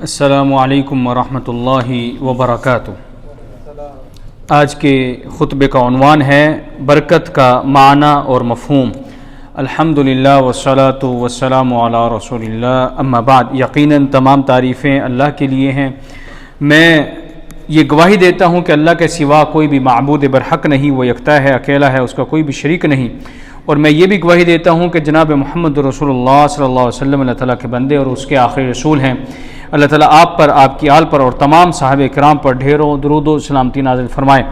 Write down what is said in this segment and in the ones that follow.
السلام علیکم ورحمۃ اللہ وبرکاتہ۔ آج کے خطبے کا عنوان ہے برکت کا معنی اور مفہوم۔ الحمدللہ والصلاۃ والسلام علی رسول اللہ، اما بعد۔ یقیناً تمام تعریفیں اللہ کے لیے ہیں۔ میں یہ گواہی دیتا ہوں کہ اللہ کے سوا کوئی بھی معبود برحق نہیں، وہ یکتا ہے، اکیلا ہے، اس کا کوئی بھی شریک نہیں۔ اور میں یہ بھی گواہی دیتا ہوں کہ جناب محمد رسول اللہ صلی اللہ علیہ وسلم اللہ تعالیٰ کے بندے اور اس کے آخری رسول ہیں۔ اللہ تعالیٰ آپ پر، آپ کی آل پر اور تمام صحابہ کرام پر ڈھیروں درود و سلامتی نازل فرمائے۔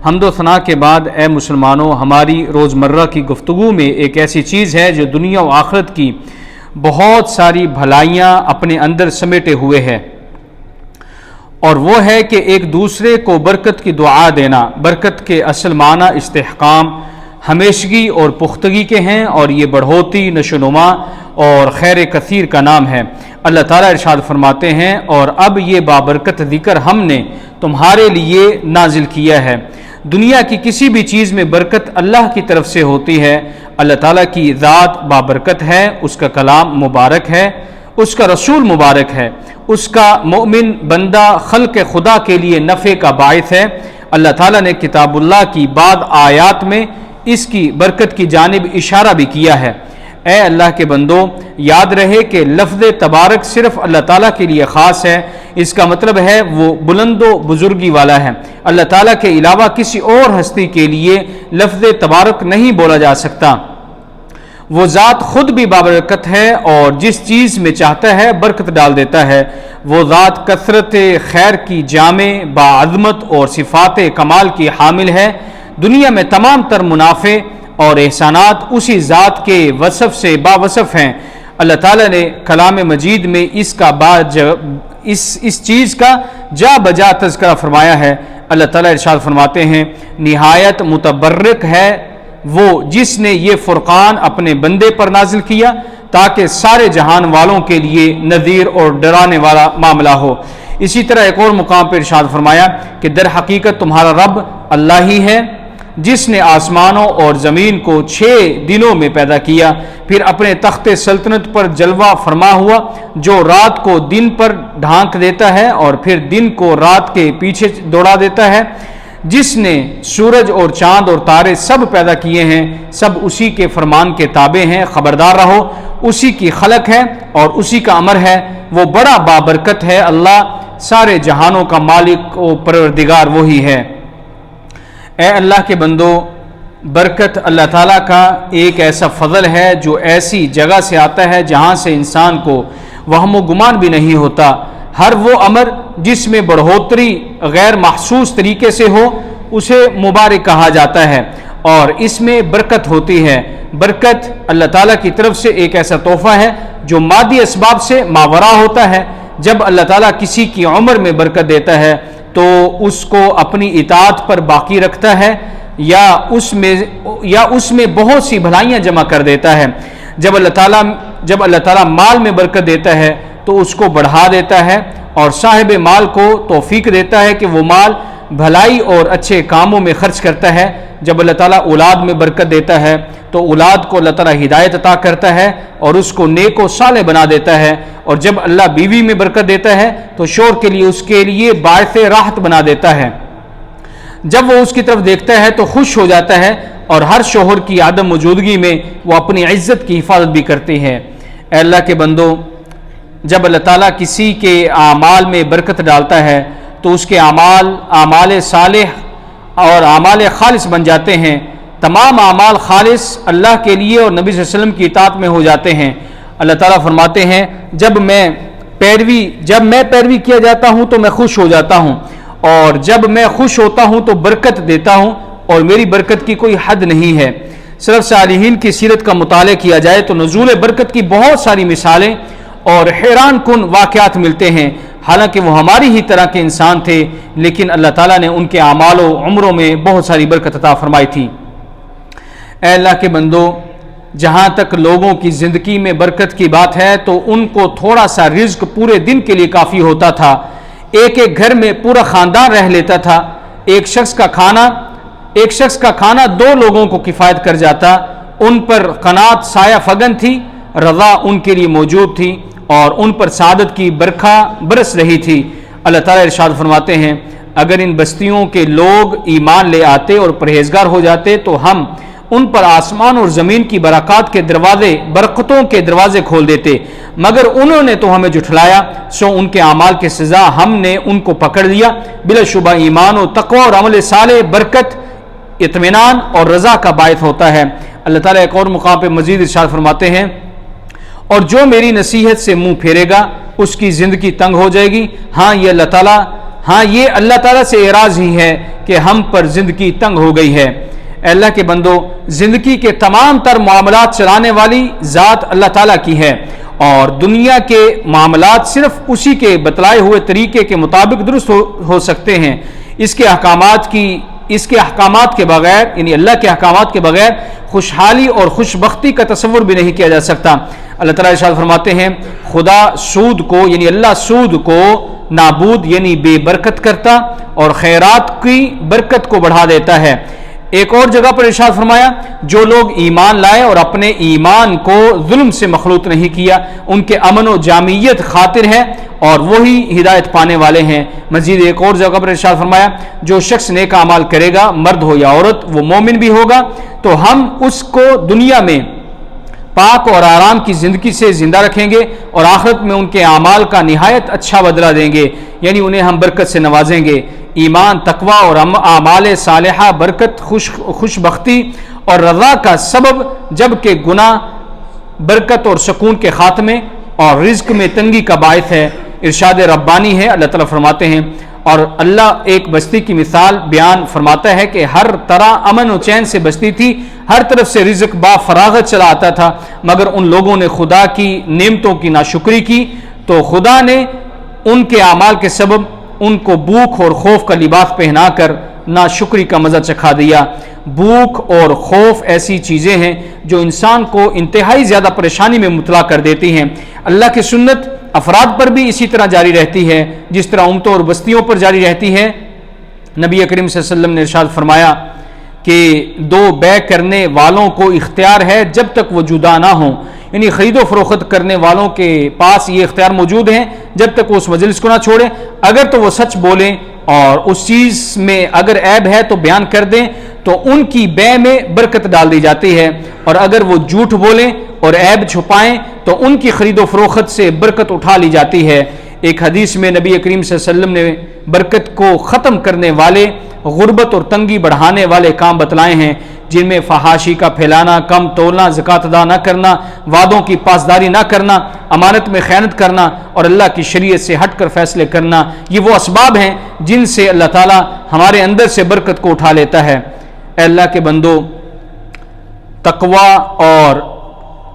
حمد و ثنا کے بعد اے مسلمانوں، ہماری روزمرہ کی گفتگو میں ایک ایسی چیز ہے جو دنیا و آخرت کی بہت ساری بھلائیاں اپنے اندر سمیٹے ہوئے ہے، اور وہ ہے کہ ایک دوسرے کو برکت کی دعا دینا۔ برکت کے اصل معنی استحکام، ہمیشگی اور پختگی کے ہیں، اور یہ بڑھوتی، نشوونما اور خیر کثیر کا نام ہے۔ اللہ تعالیٰ ارشاد فرماتے ہیں، اور اب یہ بابرکت ذکر ہم نے تمہارے لیے نازل کیا ہے۔ دنیا کی کسی بھی چیز میں برکت اللہ کی طرف سے ہوتی ہے۔ اللہ تعالیٰ کی ذات بابرکت ہے، اس کا کلام مبارک ہے، اس کا رسول مبارک ہے، اس کا مومن بندہ خلق خدا کے لیے نفع کا باعث ہے۔ اللہ تعالیٰ نے کتاب اللہ کی بعض آیات میں اس کی برکت کی جانب اشارہ بھی کیا ہے۔ اے اللہ کے بندو، یاد رہے کہ لفظ تبارک صرف اللہ تعالیٰ کے لیے خاص ہے۔ اس کا مطلب ہے وہ بلند و بزرگی والا ہے۔ اللہ تعالیٰ کے علاوہ کسی اور ہستی کے لیے لفظ تبارک نہیں بولا جا سکتا۔ وہ ذات خود بھی بابرکت ہے اور جس چیز میں چاہتا ہے برکت ڈال دیتا ہے۔ وہ ذات کثرت خیر کی جامع، باعظمت اور صفات کمال کی حامل ہے۔ دنیا میں تمام تر منافع اور احسانات اسی ذات کے وصف سے باوصف ہیں۔ اللہ تعالیٰ نے کلام مجید میں اس چیز کا جا بجا تذکرہ فرمایا ہے۔ اللہ تعالیٰ ارشاد فرماتے ہیں، نہایت متبرک ہے وہ جس نے یہ فرقان اپنے بندے پر نازل کیا تاکہ سارے جہان والوں کے لیے نذیر اور ڈرانے والا معاملہ ہو۔ اسی طرح ایک اور مقام پر ارشاد فرمایا کہ در حقیقت تمہارا رب اللہ ہی ہے جس نے آسمانوں اور زمین کو 6 دنوں میں پیدا کیا، پھر اپنے تخت سلطنت پر جلوہ فرما ہوا، جو رات کو دن پر ڈھانک دیتا ہے اور پھر دن کو رات کے پیچھے دوڑا دیتا ہے، جس نے سورج اور چاند اور تارے سب پیدا کیے ہیں، سب اسی کے فرمان کے تابع ہیں۔ خبردار رہو، اسی کی خلق ہے اور اسی کا امر ہے، وہ بڑا بابرکت ہے۔ اللہ سارے جہانوں کا مالک و پروردگار وہی ہے۔ اے اللہ کے بندو، برکت اللہ تعالیٰ کا ایک ایسا فضل ہے جو ایسی جگہ سے آتا ہے جہاں سے انسان کو وہم و گمان بھی نہیں ہوتا۔ ہر وہ امر جس میں بڑھوتری غیر محسوس طریقے سے ہو اسے مبارک کہا جاتا ہے، اور اس میں برکت ہوتی ہے۔ برکت اللہ تعالیٰ کی طرف سے ایک ایسا تحفہ ہے جو مادی اسباب سے ماورا ہوتا ہے۔ جب اللہ تعالیٰ کسی کی عمر میں برکت دیتا ہے تو اس کو اپنی اطاعت پر باقی رکھتا ہے، یا اس میں بہت سی بھلائیاں جمع کر دیتا ہے۔ جب اللہ تعالیٰ مال میں برکت دیتا ہے تو اس کو بڑھا دیتا ہے، اور صاحب مال کو توفیق دیتا ہے کہ وہ مال بھلائی اور اچھے کاموں میں خرچ کرتا ہے۔ جب اللہ تعالیٰ اولاد میں برکت دیتا ہے تو اولاد کو اللہ تعالیٰ ہدایت عطا کرتا ہے اور اس کو نیک و صالح بنا دیتا ہے، اور جب اللہ بیوی میں برکت دیتا ہے تو شوہر اس کے لیے باعث راحت بنا دیتا ہے۔ جب وہ اس کی طرف دیکھتا ہے تو خوش ہو جاتا ہے، اور ہر شوہر کی عدم موجودگی میں وہ اپنی عزت کی حفاظت بھی کرتی ہے۔ اے اللہ کے بندو، جب اللہ تعالیٰ کسی کے اعمال میں برکت ڈالتا ہے تو اس کے اعمال صالح اور اعمال خالص بن جاتے ہیں۔ تمام اعمال خالص اللہ کے لیے اور نبی صلی اللہ علیہ وسلم کی اطاعت میں ہو جاتے ہیں۔ اللہ تعالیٰ فرماتے ہیں، جب میں پیروی کیا جاتا ہوں تو میں خوش ہو جاتا ہوں، اور جب میں خوش ہوتا ہوں تو برکت دیتا ہوں، اور میری برکت کی کوئی حد نہیں ہے۔ سلف صالحین کی سیرت کا مطالعہ کیا جائے تو نزول برکت کی بہت ساری مثالیں اور حیران کن واقعات ملتے ہیں۔ حالانکہ وہ ہماری ہی طرح کے انسان تھے، لیکن اللہ تعالیٰ نے ان کے اعمال و عمروں میں بہت ساری برکت عطا فرمائی تھی۔ اے اللہ کے بندو، جہاں تک لوگوں کی زندگی میں برکت کی بات ہے تو ان کو تھوڑا سا رزق پورے دن کے لیے کافی ہوتا تھا۔ ایک گھر میں پورا خاندان رہ لیتا تھا۔ ایک شخص کا کھانا 2 لوگوں کو کفایت کر جاتا۔ ان پر قناعت سایہ فگن تھی، رضا ان کے لیے موجود تھی، اور ان پر سعادت کی برکھا برس رہی تھی۔ اللہ تعالیٰ ارشاد فرماتے ہیں اگر ان بستیوں کے لوگ ایمان لے آتے اور پرہیزگار ہو جاتے تو ہم ان پر آسمان اور زمین کی برکات کے دروازے، برکتوں کے دروازے کھول دیتے، مگر انہوں نے تو ہمیں جھٹلایا، سو ان کے اعمال کی سزا ہم نے ان کو پکڑ لیا۔ بلا شبہ ایمان و تقوی اور عمل صالح برکت، اطمینان اور رضا کا باعث ہوتا ہے۔ اللہ تعالیٰ ایک اور مقام پہ مزید ارشاد فرماتے ہیں اور جو میری نصیحت سے منہ پھیرے گا اس کی زندگی تنگ ہو جائے گی۔ یہ اللہ تعالیٰ سے اعراض ہی ہے کہ ہم پر زندگی تنگ ہو گئی ہے۔ اے اللہ کے بندو، زندگی کے تمام تر معاملات چلانے والی ذات اللہ تعالیٰ کی ہے، اور دنیا کے معاملات صرف اسی کے بتلائے ہوئے طریقے کے مطابق درست ہو سکتے ہیں۔ اس کے احکامات کے بغیر، یعنی اللہ کے احکامات کے بغیر خوشحالی اور خوشبختی کا تصور بھی نہیں کیا جا سکتا۔ اللہ تعالیٰ ارشاد فرماتے ہیں خدا سود کو، یعنی اللہ سود کو نابود یعنی بے برکت کرتا اور خیرات کی برکت کو بڑھا دیتا ہے۔ ایک اور جگہ پر ارشاد فرمایا جو لوگ ایمان لائے اور اپنے ایمان کو ظلم سے مخلوط نہیں کیا ان کے امن و جامعیت خاطر ہے اور وہی ہدایت پانے والے ہیں۔ مزید ایک اور جگہ پر ارشاد فرمایا جو شخص نیک اعمال کرے گا، مرد ہو یا عورت، وہ مومن بھی ہوگا تو ہم اس کو دنیا میں پاک اور آرام کی زندگی سے زندہ رکھیں گے اور آخرت میں ان کے اعمال کا نہایت اچھا بدلہ دیں گے، یعنی انہیں ہم برکت سے نوازیں گے۔ ایمان، تقوی اور اعمال صالحہ برکت، خوشبختی اور رضا کا سبب، جبکہ گناہ برکت اور سکون کے خاتمے اور رزق میں تنگی کا باعث ہے۔ ارشاد ربانی ہے، اللہ تعالیٰ فرماتے ہیں اور اللہ ایک بستی کی مثال بیان فرماتا ہے کہ ہر طرح امن و چین سے بستی تھی، ہر طرف سے رزق با فراغت چلا آتا تھا، مگر ان لوگوں نے خدا کی نعمتوں کی ناشکری کی تو خدا نے ان کے اعمال کے سبب ان کو بھوک اور خوف کا لباس پہنا کر ناشکری کا مزہ چکھا دیا۔ بھوک اور خوف ایسی چیزیں ہیں جو انسان کو انتہائی زیادہ پریشانی میں مبتلا کر دیتی ہیں۔ اللہ کی سنت افراد پر بھی اسی طرح جاری رہتی ہے جس طرح امتوں اور بستیوں پر جاری رہتی ہے۔ نبی کریم صلی اللہ علیہ وسلم نے ارشاد فرمایا کہ دو بے کرنے والوں کو اختیار ہے جب تک وہ جدا نہ ہوں، یعنی خرید و فروخت کرنے والوں کے پاس یہ اختیار موجود ہیں جب تک وہ اس مجلس کو نہ چھوڑیں، اگر تو وہ سچ بولیں اور اس چیز میں اگر عیب ہے تو بیان کر دیں تو ان کی بے میں برکت ڈال دی جاتی ہے، اور اگر وہ جھوٹ بولیں اور عیب چھپائیں تو ان کی خرید و فروخت سے برکت اٹھا لی جاتی ہے۔ ایک حدیث میں نبی کریم صلی اللہ علیہ وسلم نے برکت کو ختم کرنے والے، غربت اور تنگی بڑھانے والے کام بتلائے ہیں، جن میں فحاشی کا پھیلانا، کم تولنا، زکوٰۃ ادا نہ کرنا، وعدوں کی پاسداری نہ کرنا، امانت میں خیانت کرنا اور اللہ کی شریعت سے ہٹ کر فیصلے کرنا، یہ وہ اسباب ہیں جن سے اللہ تعالیٰ ہمارے اندر سے برکت کو اٹھا لیتا ہے۔ اے اللہ کے بندو، تقوی اور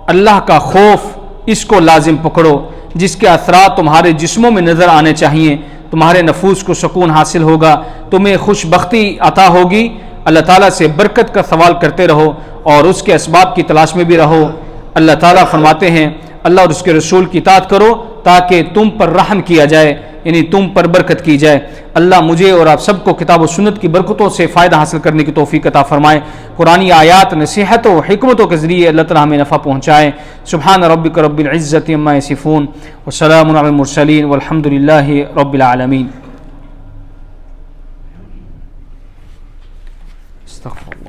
اللہ کا خوف اس کو لازم پکڑو، جس کے اثرات تمہارے جسموں میں نظر آنے چاہیے، تمہارے نفوس کو سکون حاصل ہوگا، تمہیں خوش بختی عطا ہوگی۔ اللہ تعالیٰ سے برکت کا سوال کرتے رہو اور اس کے اسباب کی تلاش میں بھی رہو۔ اللہ تعالیٰ فرماتے ہیں اللہ اور اس کے رسول کی اطاعت کرو تاکہ تم پر رحم کیا جائے، یعنی تم پر برکت کی جائے۔ اللہ مجھے اور آپ سب کو کتاب و سنت کی برکتوں سے فائدہ حاصل کرنے کی توفیق عطا فرمائے، قرآنی آیات، نصیحت و حکمتوں کے ذریعے اللہ تعالیٰ ہمیں نفع پہنچائے۔ سبحان ربک رب العزت عما یصفون وسلام علی المرسلین والحمد للہ رب العالمین۔ استغفر